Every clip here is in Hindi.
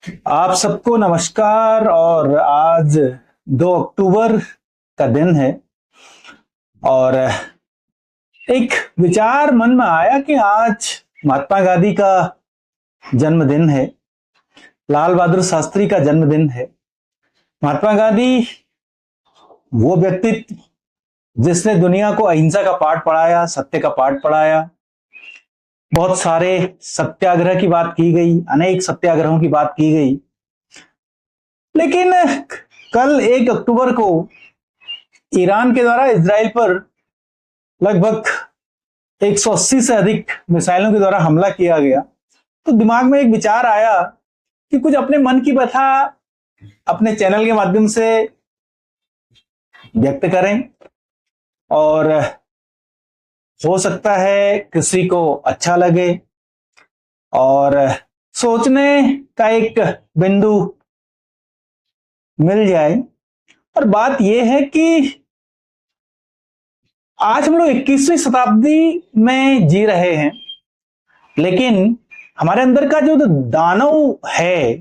आप सबको नमस्कार। और आज 2 अक्टूबर का दिन है और एक विचार मन में आया कि आज महात्मा गांधी का जन्मदिन है, लाल बहादुर शास्त्री का जन्मदिन है। महात्मा गांधी वो व्यक्तित्व जिसने दुनिया को अहिंसा का पाठ पढ़ाया, सत्य का पाठ पढ़ाया। बहुत सारे सत्याग्रह की बात की गई, अनेक सत्याग्रहों की बात की गई, लेकिन कल 1 अक्टूबर को ईरान के द्वारा इजराइल पर लगभग 180 से अधिक मिसाइलों के द्वारा हमला किया गया, तो दिमाग में एक विचार आया कि कुछ अपने मन की व्यथा अपने चैनल के माध्यम से व्यक्त करें और हो सकता है किसी को अच्छा लगे और सोचने का एक बिंदु मिल जाए। और बात यह है कि आज हम लोग 21वीं शताब्दी में जी रहे हैं, लेकिन हमारे अंदर का जो दानव है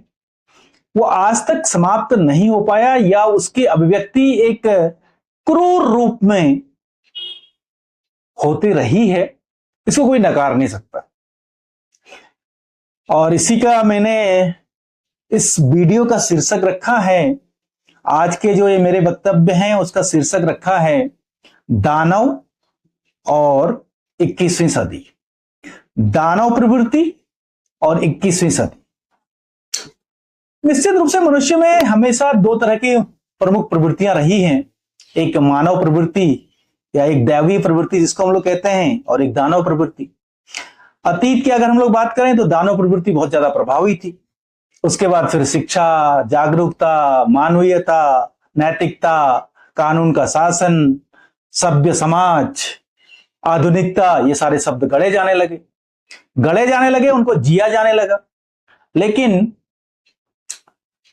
वो आज तक समाप्त नहीं हो पाया, या उसकी अभिव्यक्ति एक क्रूर रूप में होती रही है। इसको कोई नकार नहीं सकता। और इसी का मैंने इस वीडियो का शीर्षक रखा है, आज के जो ये मेरे वक्तव्य हैं उसका शीर्षक रखा है दानव और 21वीं सदी। दानव प्रवृत्ति और 21वीं सदी। निश्चित रूप से मनुष्य में हमेशा 2 तरह की प्रमुख प्रवृत्तियां रही हैं, एक मानव प्रवृत्ति या एक दैवीय प्रवृत्ति जिसको हम लोग कहते हैं, और एक दानव प्रवृत्ति। अतीत की अगर हम लोग बात करें तो दानव प्रवृत्ति बहुत ज्यादा प्रभावी थी। उसके बाद फिर शिक्षा, जागरूकता, मानवीयता, नैतिकता, कानून का शासन, सभ्य समाज, आधुनिकता, ये सारे शब्द गढ़े जाने लगे, उनको जिया जाने लगा। लेकिन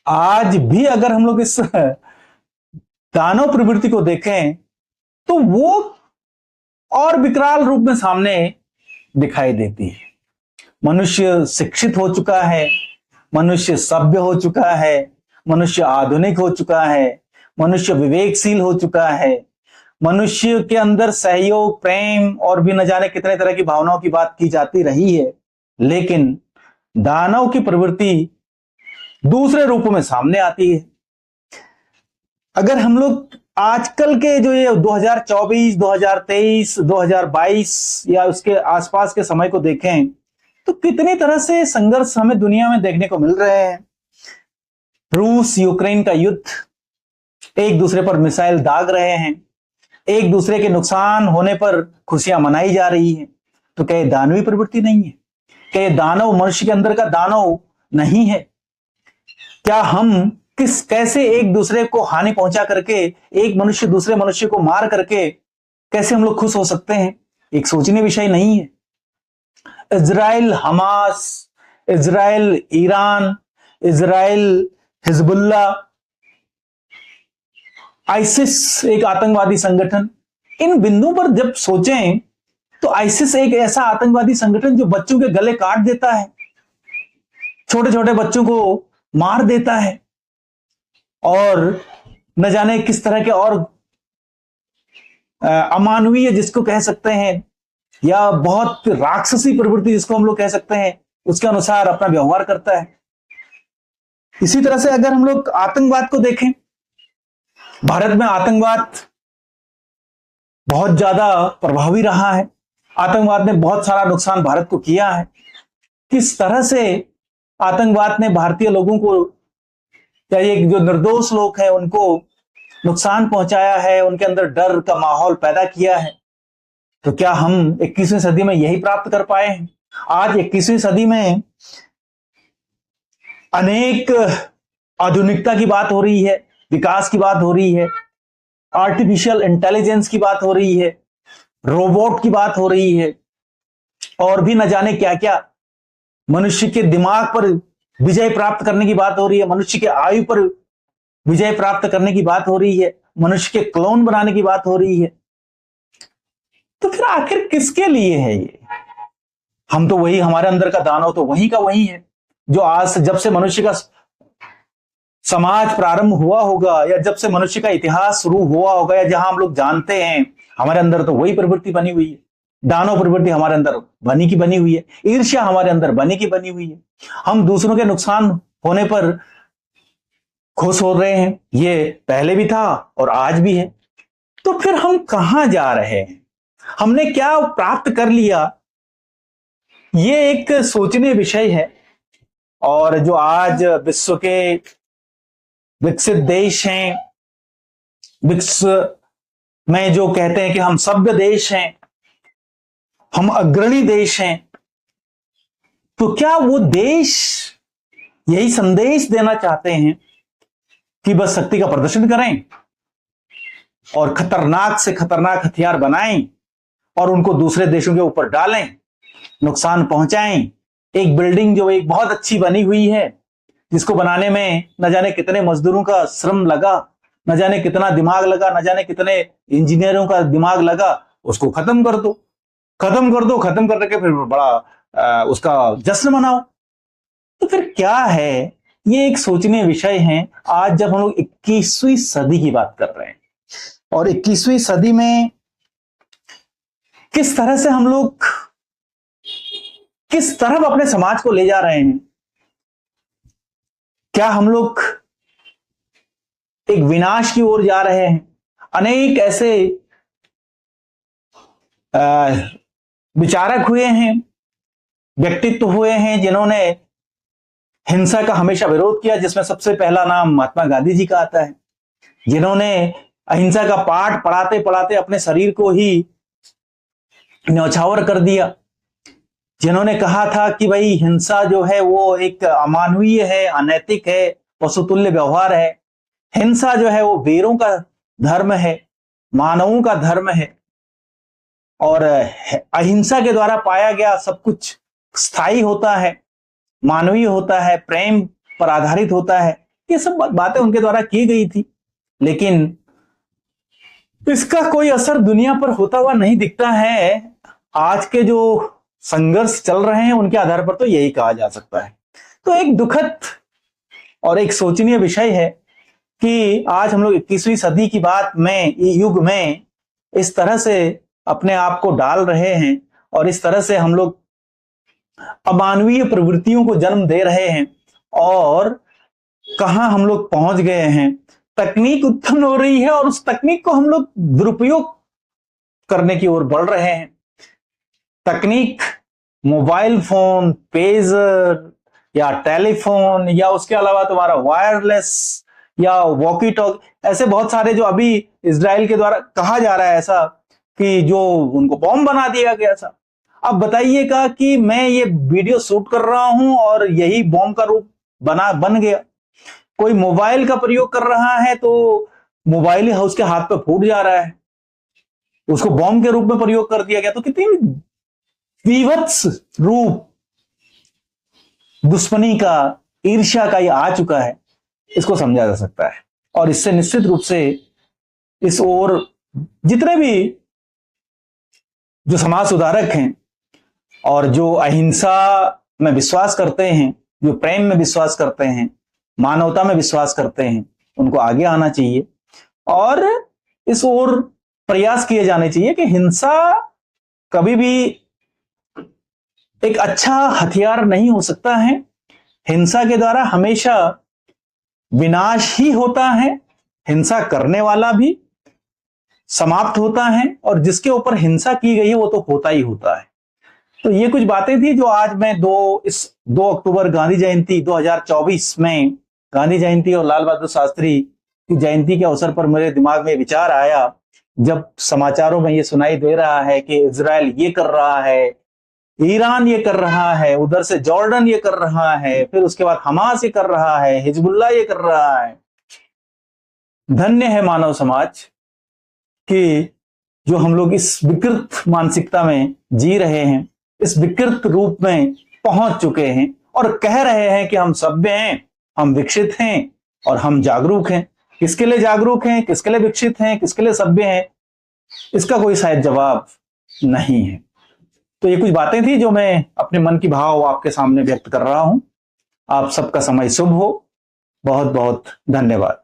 आज भी अगर हम लोग इस दानव प्रवृत्ति को देखें तो वो और विकराल रूप में सामने दिखाई देती है। मनुष्य शिक्षित हो चुका है, मनुष्य सभ्य हो चुका है, मनुष्य आधुनिक हो चुका है, मनुष्य विवेकशील हो चुका है, मनुष्य के अंदर सहयोग, प्रेम और भी न जाने कितने तरह की भावनाओं की बात की जाती रही है। लेकिन दानव की प्रवृत्ति दूसरे रूप में सामने आती है। अगर हम लोग आजकल के जो ये 2024, 2023, 2022 या उसके आसपास के समय को देखें तो कितनी तरह से संघर्ष हमें दुनिया में देखने को मिल रहे हैं। रूस यूक्रेन का युद्ध, एक दूसरे पर मिसाइल दाग रहे हैं, एक दूसरे के नुकसान होने पर खुशियां मनाई जा रही हैं। तो क्या ये दानवी प्रवृत्ति नहीं है? क्या ये दानव मनुष्य के अंदर का दानव नहीं है? क्या हम कैसे एक दूसरे को हानि पहुंचा करके, एक मनुष्य दूसरे मनुष्य को मार करके कैसे हम लोग खुश हो सकते हैं? एक सोचनीय विषय नहीं है? Israel Hamas, Israel Iran, Israel Hezbollah, ISIS एक आतंकवादी संगठन, इन बिंदुओं पर जब सोचें तो आइसिस एक ऐसा आतंकवादी संगठन जो बच्चों के गले काट देता है, छोटे छोटे बच्चों को मार देता है, और न जाने किस तरह के और अमानवीय जिसको कह सकते हैं, या बहुत राक्षसी प्रवृत्ति जिसको हम लोग कह सकते हैं, उसके अनुसार अपना व्यवहार करता है। इसी तरह से अगर हम लोग आतंकवाद को देखें, भारत में आतंकवाद बहुत ज्यादा प्रभावी रहा है। आतंकवाद ने बहुत सारा नुकसान भारत को किया है। किस तरह से आतंकवाद ने भारतीय लोगों को, या ये जो निर्दोष लोग हैं उनको नुकसान पहुंचाया है, उनके अंदर डर का माहौल पैदा किया है। तो क्या हम 21वीं सदी में यही प्राप्त कर पाए हैं? आज 21वीं सदी में अनेक आधुनिकता की बात हो रही है, विकास की बात हो रही है, आर्टिफिशियल इंटेलिजेंस की बात हो रही है, रोबोट की बात हो रही है, और भी न जाने क्या क्या। मनुष्य के दिमाग पर विजय प्राप्त करने की बात हो रही है, मनुष्य के आयु पर विजय प्राप्त करने की बात हो रही है, मनुष्य के क्लोन बनाने की बात हो रही है। तो फिर आखिर किसके लिए है ये? हम तो वही, हमारे अंदर का दानव तो वही का वही है। जो आज से जब से मनुष्य का समाज प्रारंभ हुआ होगा, या जब से मनुष्य का इतिहास शुरू हुआ होगा, या जहां हम लोग जानते हैं, हमारे अंदर तो वही प्रवृत्ति बनी हुई है। दानव प्रवृत्ति हमारे अंदर बनी की बनी हुई है, ईर्ष्या हमारे अंदर बनी की बनी हुई है, हम दूसरों के नुकसान होने पर खुश हो रहे हैं, ये पहले भी था और आज भी है। तो फिर हम कहां जा रहे हैं, हमने क्या प्राप्त कर लिया, ये एक सोचनीय विषय है। और जो आज विश्व के विकसित देश हैं, विश्व में जो कहते हैं कि हम सभ्य देश हैं, हम अग्रणी देश हैं, तो क्या वो देश यही संदेश देना चाहते हैं कि बस शक्ति का प्रदर्शन करें और खतरनाक से खतरनाक हथियार बनाएं और उनको दूसरे देशों के ऊपर डालें, नुकसान पहुंचाएं? एक बिल्डिंग जो एक बहुत अच्छी बनी हुई है, जिसको बनाने में न जाने कितने मजदूरों का श्रम लगा, न जाने कितना दिमाग लगा, न जाने कितने इंजीनियरों का दिमाग लगा, उसको खत्म कर दो, खत्म कर दो, खत्म करके फिर बड़ा उसका जश्न मनाओ। तो फिर क्या है, ये एक सोचनीय विषय है आज जब हम लोग 21वीं सदी की बात कर रहे हैं। और 21वीं सदी में किस तरह से हम लोग किस तरफ अपने समाज को ले जा रहे हैं, क्या हम लोग एक विनाश की ओर जा रहे हैं? अनेक ऐसे विचारक हुए हैं, व्यक्तित्व हुए हैं जिन्होंने हिंसा का हमेशा विरोध किया, जिसमें सबसे पहला नाम महात्मा गांधी जी का आता है, जिन्होंने अहिंसा का पाठ पढ़ाते पढ़ाते अपने शरीर को ही न्यौछावर कर दिया, जिन्होंने कहा था कि भाई हिंसा जो है वो एक अमानवीय है, अनैतिक है, पशुतुल्य व्यवहार है। हिंसा जो है वो वीरों का धर्म है, मानवों का धर्म है, और अहिंसा के द्वारा पाया गया सब कुछ स्थायी होता है, मानवीय होता है, प्रेम पर आधारित होता है। ये सब बातें उनके द्वारा की गई थी, लेकिन इसका कोई असर दुनिया पर होता हुआ नहीं दिखता है। आज के जो संघर्ष चल रहे हैं उनके आधार पर तो यही कहा जा सकता है। तो एक दुखद और एक सोचनीय विषय है कि आज हम लोग 21वीं सदी की बात में, युग में इस तरह से अपने आप को डाल रहे हैं और इस तरह से हम लोग अमानवीय प्रवृत्तियों को जन्म दे रहे हैं। और कहां हम लोग पहुंच गए हैं, तकनीक उत्पन्न हो रही है और उस तकनीक को हम लोग दुरुपयोग करने की ओर बढ़ रहे हैं। तकनीक, मोबाइल फोन, पेजर या टेलीफोन, या उसके अलावा तुम्हारा वायरलेस या वॉकी टॉक, ऐसे बहुत सारे जो अभी इजराइल के द्वारा कहा जा रहा है ऐसा कि जो उनको बॉम्ब बना दिया गया था। अब बताइएगा कि मैं ये वीडियो शूट कर रहा हूं और यही बॉम्ब का रूप बन गया। कोई मोबाइल का प्रयोग कर रहा है तो मोबाइल ही उसके हाथ पे फूट जा रहा है, उसको बॉम्ब के रूप में प्रयोग कर दिया गया। तो कितनी विभत्स रूप दुश्मनी का, ईर्ष्या का ये आ चुका है, इसको समझा जा सकता है। और इससे निश्चित रूप से इस ओर जितने भी जो समाज सुधारक हैं और जो अहिंसा में विश्वास करते हैं, जो प्रेम में विश्वास करते हैं, मानवता में विश्वास करते हैं, उनको आगे आना चाहिए और इस ओर प्रयास किए जाने चाहिए कि हिंसा कभी भी एक अच्छा हथियार नहीं हो सकता है। हिंसा के द्वारा हमेशा विनाश ही होता है, हिंसा करने वाला भी समाप्त होता है और जिसके ऊपर हिंसा की गई है वो तो होता ही होता है। तो ये कुछ बातें थी जो आज मैं 2 अक्टूबर गांधी जयंती 2024 में, गांधी जयंती और लाल बहादुर शास्त्री की जयंती के अवसर पर मेरे दिमाग में विचार आया, जब समाचारों में ये सुनाई दे रहा है कि इजराइल ये कर रहा है, ईरान ये कर रहा है, उधर से जॉर्डन ये कर रहा है, फिर उसके बाद हमास ये कर रहा है, हिजबुल्लाह ये कर रहा है। धन्य है मानव समाज कि जो हम लोग इस विकृत मानसिकता में जी रहे हैं, इस विकृत रूप में पहुंच चुके हैं और कह रहे हैं कि हम सभ्य हैं, हम विकसित हैं और हम जागरूक हैं। किसके लिए जागरूक हैं, किसके लिए विकसित हैं, किसके लिए सभ्य हैं, इसका कोई शायद जवाब नहीं है। तो ये कुछ बातें थी जो मैं अपने मन की भाव आपके सामने व्यक्त कर रहा हूं। आप सबका समय शुभ हो। बहुत बहुत धन्यवाद।